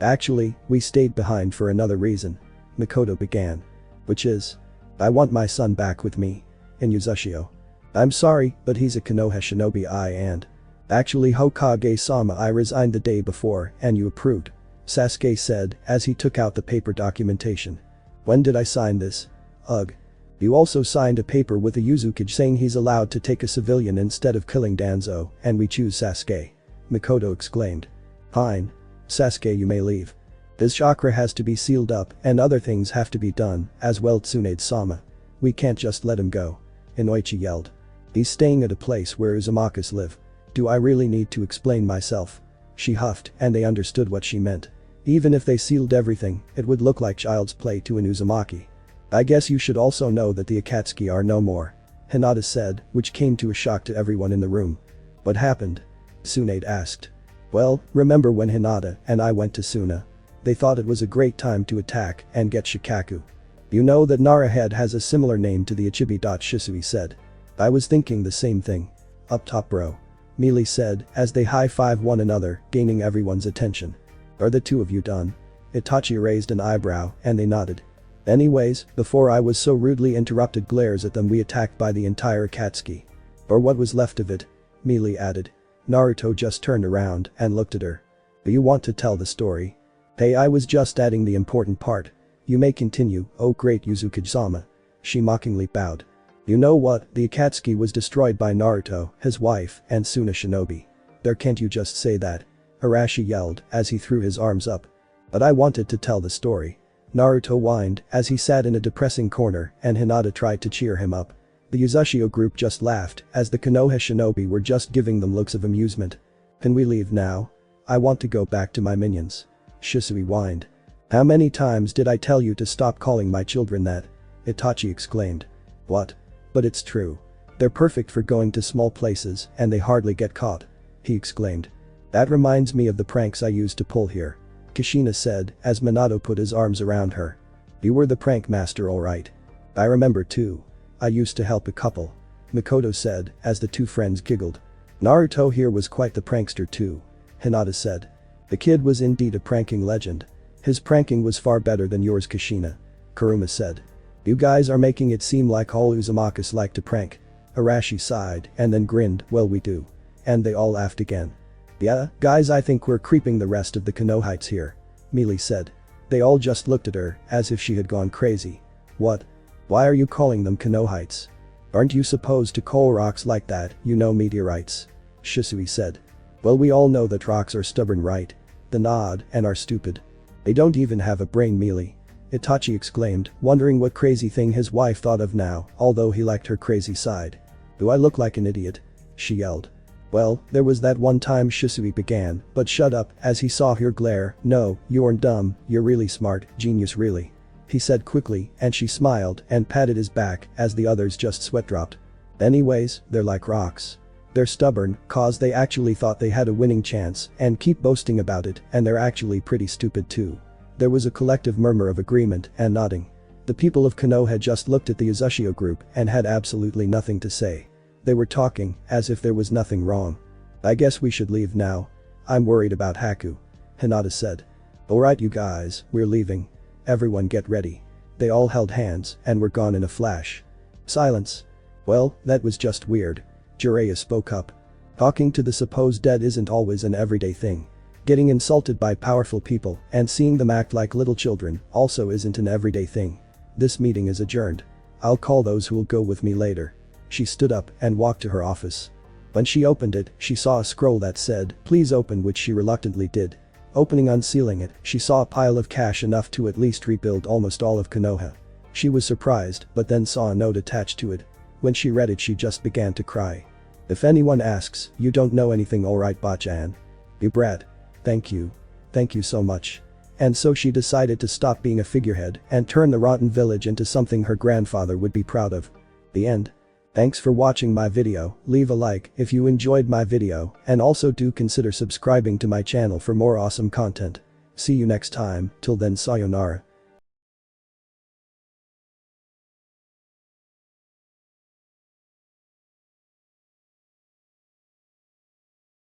Actually, we stayed behind for another reason. Mikoto began. Which is? I want my son back with me. In Uzushio. I'm sorry, but he's a Konoha shinobi and. Actually, Hokage-sama, I resigned the day before and you approved. Sasuke said as he took out the paper documentation. When did I sign this? Ugh. You also signed a paper with the Uzukage saying he's allowed to take a civilian instead of killing Danzo, and we choose Sasuke. Mikoto exclaimed. Fine. Sasuke, you may leave. His chakra has to be sealed up and other things have to be done as well, Tsunade-sama. We can't just let him go. Inoichi yelled. He's staying at a place where Uzumakas live. Do I really need to explain myself? She huffed and they understood what she meant. Even if they sealed everything, it would look like child's play to an Uzumaki. I guess you should also know that the Akatsuki are no more. Hinata said, which came to a shock to everyone in the room. What happened? Tsunade asked. Well, remember when Hinata and I went to Suna? They thought it was a great time to attack and get Shikaku. You know that Nara Head has a similar name to the Ichibi. Shisui said. I was thinking the same thing. Up top, bro. Mealy said as they high-five one another, gaining everyone's attention. Are the two of you done? Itachi raised an eyebrow and they nodded. Anyways, before I was so rudely interrupted, glares at them, we attacked by the entire Akatsuki. Or what was left of it. Mealy added. Naruto just turned around and looked at her. Do you want to tell the story? Hey, I was just adding the important part. You may continue, oh great Uzukage-sama. She mockingly bowed. You know what, the Akatsuki was destroyed by Naruto, his wife, and Suna Shinobi. There, can't you just say that? Arashi yelled as he threw his arms up. But I wanted to tell the story. Naruto whined as he sat in a depressing corner and Hinata tried to cheer him up. The Uzushio group just laughed as the Konoha shinobi were just giving them looks of amusement. Can we leave now? I want to go back to my minions. Shisui whined. How many times did I tell you to stop calling my children that? Itachi exclaimed. What? But it's true. They're perfect for going to small places and they hardly get caught. He exclaimed. That reminds me of the pranks I used to pull here. Kushina said as Minato put his arms around her. You were the prank master, alright. I remember too. I used to help a couple. Mikoto said as the two friends giggled. Naruto here was quite the prankster too. Hinata said. The kid was indeed a pranking legend. His pranking was far better than yours, Kushina. Kuruma said. You guys are making it seem like all Uzumakas like to prank. Arashi sighed and then grinned, well we do. And they all laughed again. Yeah, guys, I think we're creeping the rest of the Konohites here. Mealy said. They all just looked at her as if she had gone crazy. What? Why are you calling them Konohites? Aren't you supposed to call rocks like that, you know, meteorites? Shisui said. Well, we all know that rocks are stubborn, right? They nod and are stupid. They don't even have a brain, Mealy. Itachi exclaimed, wondering what crazy thing his wife thought of now, although he liked her crazy side. Do I look like an idiot? She yelled. Well, there was that one time, Shisui began, but shut up as he saw her glare. No, you aren't dumb, you're really smart, genius really. He said quickly and she smiled and patted his back as the others just sweat dropped. Anyways, they're like rocks. They're stubborn, cause they actually thought they had a winning chance and keep boasting about it, and they're actually pretty stupid too. There was a collective murmur of agreement and nodding. The people of Konoha just looked at the Uzushio group and had absolutely nothing to say. They were talking as if there was nothing wrong. I guess we should leave now. I'm worried about Haku. Hinata said. Alright you guys, we're leaving. Everyone get ready. They all held hands and were gone in a flash. Silence. Well, that was just weird. Jiraiya spoke up. Talking to the supposed dead isn't always an everyday thing. Getting insulted by powerful people and seeing them act like little children also isn't an everyday thing. This meeting is adjourned. I'll call those who will go with me later. She stood up and walked to her office. When she opened it, she saw a scroll that said, please open, which she reluctantly did. Opening, unsealing it, she saw a pile of cash enough to at least rebuild almost all of Konoha. She was surprised, but then saw a note attached to it. When she read it, she just began to cry. If anyone asks, you don't know anything, alright Bachan. You brat. Thank you. Thank you so much. And so she decided to stop being a figurehead and turn the rotten village into something her grandfather would be proud of. The end. Thanks for watching my video, leave a like if you enjoyed my video, and also do consider subscribing to my channel for more awesome content. See you next time, till then sayonara.